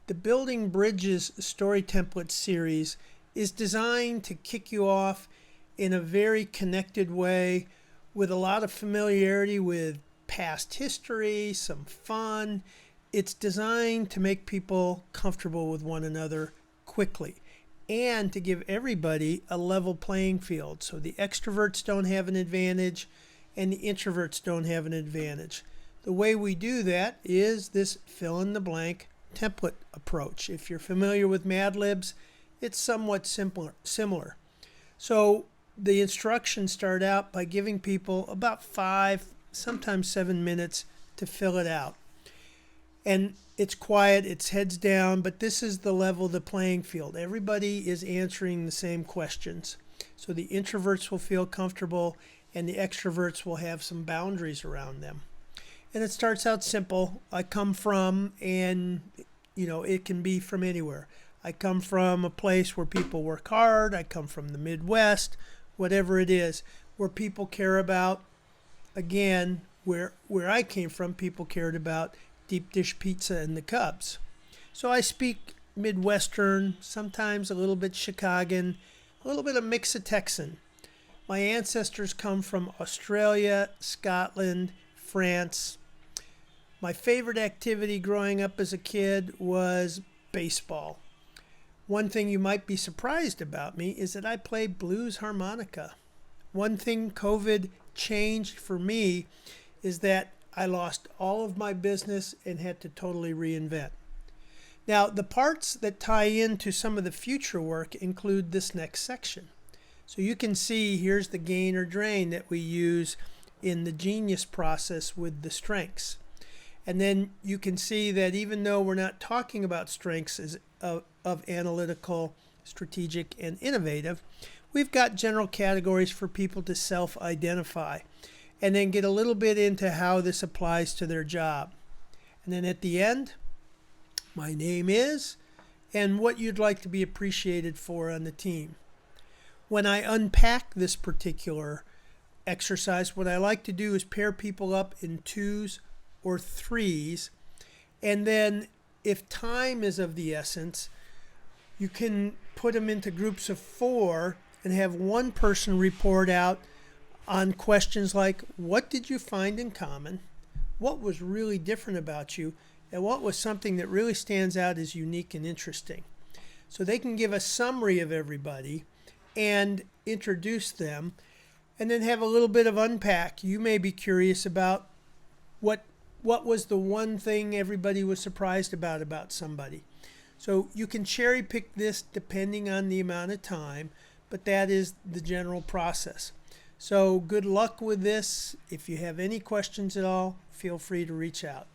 The Building Bridges Story Template series is designed to kick you off in a very connected way with a lot of familiarity with past history, some fun. It's designed to make people comfortable with one another quickly and to give everybody a level playing field so the extroverts don't have an advantage and the introverts don't have an advantage. The way we do that is this fill in the blank template approach. If you're familiar with Mad Libs, it's somewhat similar. So the instructions start out by giving people about 5, sometimes 7 minutes to fill it out. And it's quiet, it's heads down, but this is the level of the playing field. Everybody is answering the same questions. So the introverts will feel comfortable and the extroverts will have some boundaries around them. And it starts out simple. I come from, and it can be from anywhere. I come from a place where people work hard. I come from the Midwest, whatever it is, where people care about, again, where I came from, people cared about deep dish pizza and the Cubs. So I speak Midwestern, sometimes a little bit Chicagan, a little bit of mix of Texan. My ancestors come from Australia, Scotland, France. My favorite activity growing up as a kid was baseball. One thing you might be surprised about me is that I play blues harmonica. One thing COVID changed for me is that I lost all of my business and had to totally reinvent. Now, the parts that tie into some of the future work include this next section. So you can see here's the gain or drain that we use in the Genius process with the strengths. And then you can see that even though we're not talking about strengths of analytical, strategic, and innovative, we've got general categories for people to self-identify and then get a little bit into how this applies to their job. And then at the end, my name is, and what you'd like to be appreciated for on the team. When I unpack this particular exercise, what I like to do is pair people up in 2s or 3s, and then if time is of the essence, you can put them into groups of 4 and have one person report out on questions like, what did you find in common? What was really different about you? And what was something that really stands out as unique and interesting? So they can give a summary of everybody and introduce them, and then have a little bit of unpack. You may be curious about what was the one thing everybody was surprised about somebody. So you can cherry pick this depending on the amount of time, but that is the general process. So good luck with this. If you have any questions at all, feel free to reach out.